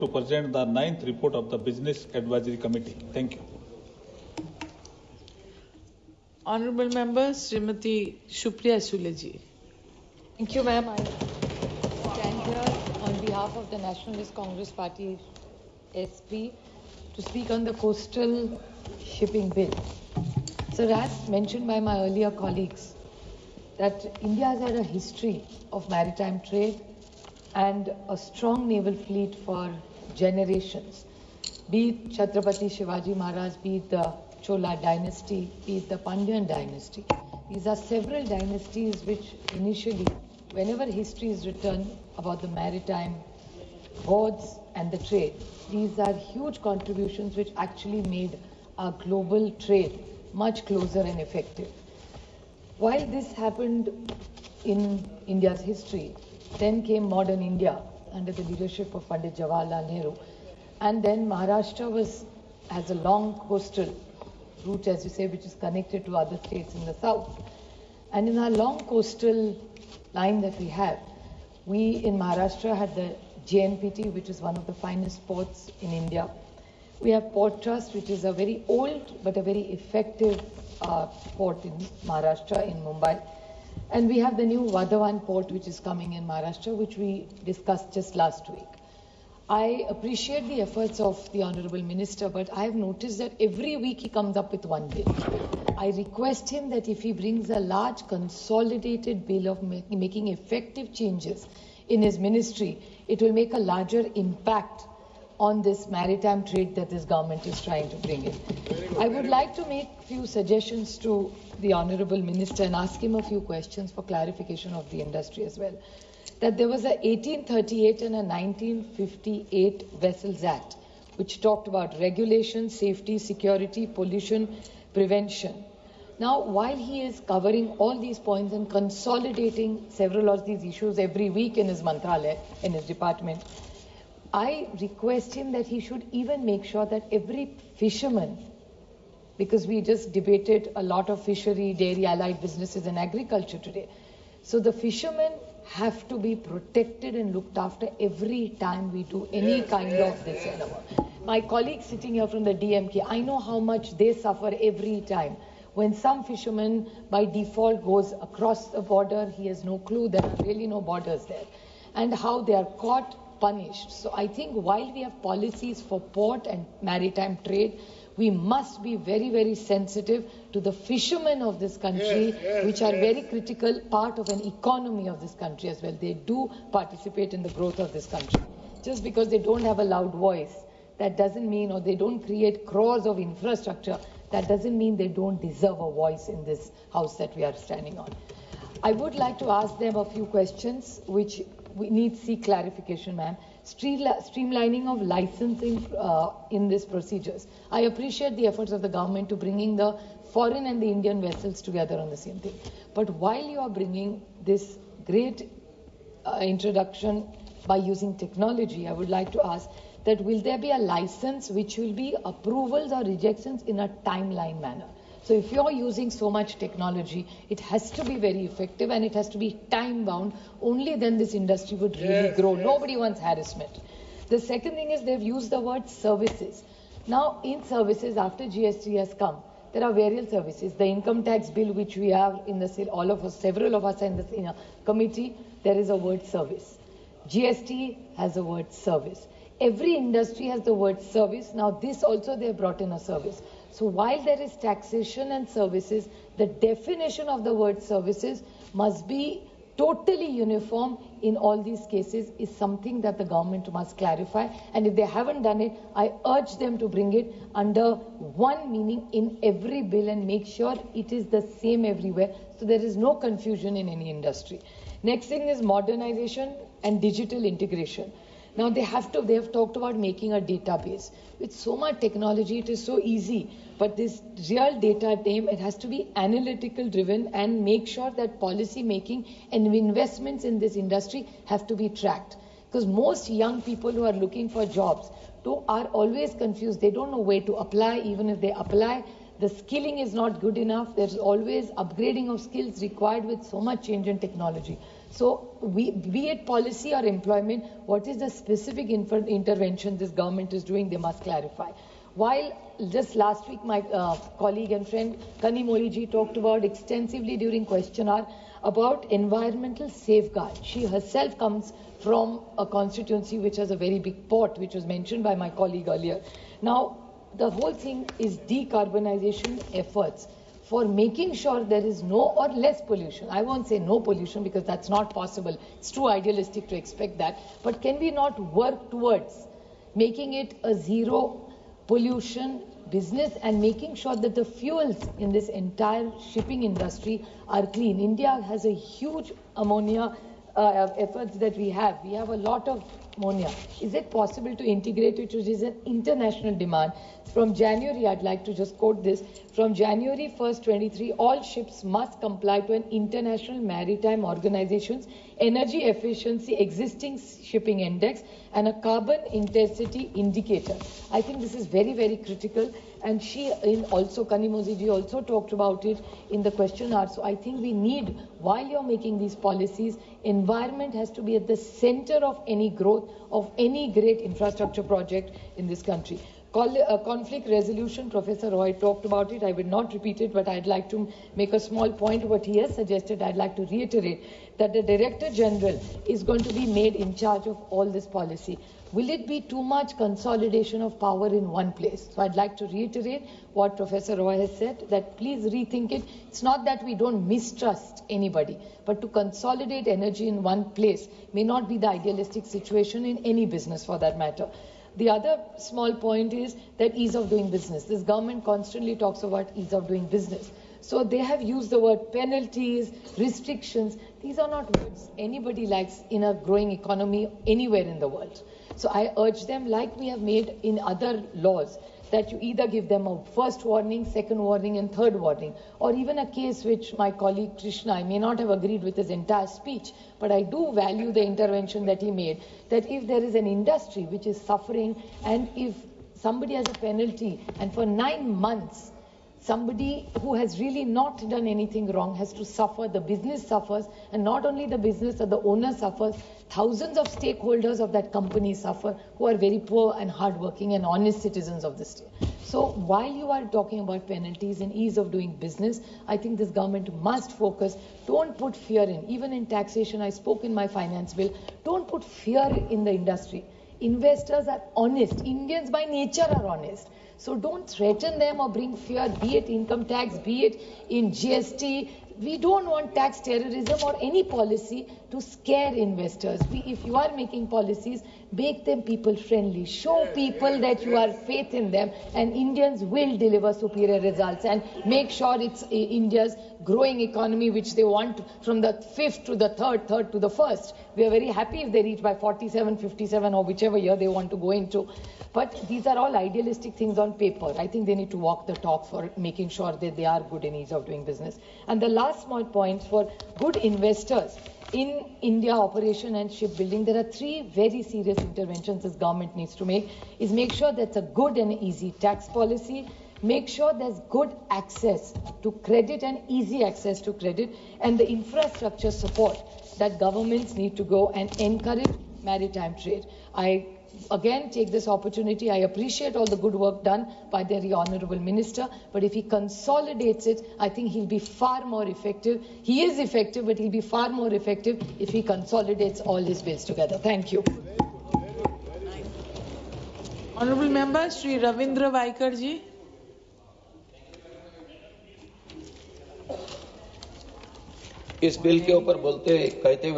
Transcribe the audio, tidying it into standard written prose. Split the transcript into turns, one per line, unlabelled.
to present the 9th report of the Business Advisory Committee. Thank you.
Honorable members, Srimati Supriya Sule ji.
Thank you, ma'am. I stand here on behalf of the Nationalist Congress Party SP to speak on the coastal shipping bill. So as mentioned by my earlier colleagues, that India has had a history of maritime trade and a strong naval fleet for generations. Be it Chhatrapati Shivaji Maharaj, be it the Chola dynasty, be it the Pandyan dynasty. These are several dynasties which initially, whenever history is written about the maritime boards and the trade, these are huge contributions which actually made our global trade much closer and effective. While this happened in India's history, then came modern India under the leadership of Pandit Jawaharlal Nehru. And then Maharashtra has a long coastal route, as you say, which is connected to other states in the south. And in our long coastal line that we have, we in Maharashtra had the JNPT, which is one of the finest ports in India. We have Port Trust, which is a very old but a very effective port in Maharashtra, in Mumbai. And we have the new Vadhavan port, which is coming in Maharashtra, which we discussed just last week. I appreciate the efforts of the Honorable Minister, but I have noticed that every week he comes up with one bill. I request him that if he brings a large consolidated bill of making effective changes in his ministry, it will make a larger impact on this maritime trade that this government is trying to bring in. I would like to make a few suggestions to the Honorable Minister and ask him a few questions for clarification of the industry as well. That there was a 1838 and a 1958 Vessels Act, which talked about regulation, safety, security, pollution, prevention. Now, while he is covering all these points and consolidating several of these issues every week in his mantralaya, in his department, I request him that he should even make sure that every fisherman, because we just debated a lot of fishery, dairy, allied businesses and agriculture today. So the fishermen have to be protected and looked after every time we do any kind of this. My colleague sitting here from the DMK, I know how much they suffer every time. When some fisherman by default goes across the border, he has no clue, there are really no borders there. And how they are caught, punished. So I think while we have policies for port and maritime trade, we must be very, very sensitive to the fishermen of this country, which are very critical part of an economy of this country as well. They do participate in the growth of this country. Just because they don't have a loud voice, that doesn't mean, or they don't create crores of infrastructure, that doesn't mean they don't deserve a voice in this house that we are standing on. I would like to ask them a few questions which we need to seek clarification, ma'am. Streamlining of licensing in these procedures. I appreciate the efforts of the government to bringing the foreign and the Indian vessels together on the same thing. But while you are bringing this great introduction by using technology, I would like to ask that will there be a license which will be approvals or rejections in a timeline manner? So if you're using so much technology, it has to be very effective and it has to be time bound. Only then this industry would really grow. Nobody wants harassment. The second thing is they've used the word services. Now in services, after GST has come, there are various services. The income tax bill which we have in the several of us in the committee, there is a word service. GST has a word service. Every industry has the word service. Now this also they have brought in a service. So while there is taxation and services, the definition of the word services must be totally uniform in all these cases is something that the government must clarify. And if they haven't done it, I urge them to bring it under one meaning in every bill and make sure it is the same everywhere so there is no confusion in any industry. Next thing is modernization and digital integration. Now they have talked about making a database. With so much technology, it is so easy. But this real data name, it has to be analytical driven and make sure that policy making and investments in this industry have to be tracked. Because most young people who are looking for jobs are always confused. They don't know where to apply. Even if they apply, The skilling is not good enough. There's always upgrading of skills required with so much change in technology. So, be it policy or employment, what is the specific intervention this government is doing, they must clarify. While just last week, my colleague and friend Kanimozhi ji talked about extensively during question hour about environmental safeguard. She herself comes from a constituency which has a very big port, which was mentioned by my colleague earlier. Now, the whole thing is decarbonization efforts for making sure there is no or less pollution. I won't say no pollution because that's not possible. It's too idealistic to expect that. But can we not work towards making it a zero pollution business and making sure that the fuels in this entire shipping industry are clean? India has a huge ammonia efforts that we have. We have a lot of ammonia. Is it possible to integrate it, which is an international demand? From January, I'd like to just quote this. From January 1st, 23, all ships must comply to an International Maritime Organization's Energy Efficiency Existing Shipping Index and a carbon intensity indicator. I think this is very, very critical. And also Kanimozhi ji also talked about it in the question hour. So I think we need, while you're making these policies, environment has to be at the center of any growth of any great infrastructure project in this country. Conflict resolution, Professor Roy talked about it. I will not repeat it, but I'd like to make a small point. What he has suggested, I'd like to reiterate that the Director General is going to be made in charge of all this policy. Will it be too much consolidation of power in one place? So I'd like to reiterate what Professor Roy has said, that please rethink it. It's not that we don't mistrust anybody, but to consolidate energy in one place may not be the idealistic situation in any business for that matter. The other small point is that ease of doing business. This government constantly talks about ease of doing business. So they have used the word penalties, restrictions. These are not words anybody likes in a growing economy anywhere in the world. So I urge them, like we have made in other laws, that you either give them a first warning, second warning and third warning, or even a case which my colleague Krishna, I may not have agreed with his entire speech, but I do value the intervention that he made, that if there is an industry which is suffering and if somebody has a penalty and for 9 months somebody who has really not done anything wrong has to suffer, the business suffers, and not only the business or the owner suffers, thousands of stakeholders of that company suffer who are very poor and hardworking and honest citizens of this state. So while you are talking about penalties and ease of doing business, I think this government must focus. Don't put fear in. Even in taxation, I spoke in my finance bill, don't put fear in the industry. Investors are honest. Indians by nature are honest. So don't threaten them or bring fear, be it income tax, be it in GST. We don't want tax terrorism or any policy to scare investors. If you are making policies, make them people friendly. Show people that you have faith in them and Indians will deliver superior results and make sure it's India's growing economy which they want from the fifth to the third to the first. We are very happy if they reach by 47, 57 or whichever year they want to go into. But these are all idealistic things on paper. I think they need to walk the talk for making sure that they are good in ease of doing business. And the last small point for good investors in India operation and shipbuilding, there are 3 very serious interventions this government needs to make. Is make sure that's a good and easy tax policy, make sure there's good access to credit and easy access to credit, and the infrastructure support that governments need to go and encourage maritime trade. I again take this opportunity. I appreciate all the good work done by the very honorable minister, but if he consolidates it, I think he'll be far more effective. He is effective, but he'll be far more effective if he consolidates all his bills together. Thank you.
Honorable Member Shri Ravindra Vaikar ji.
इस bill के ऊपर बोलते कहते हुए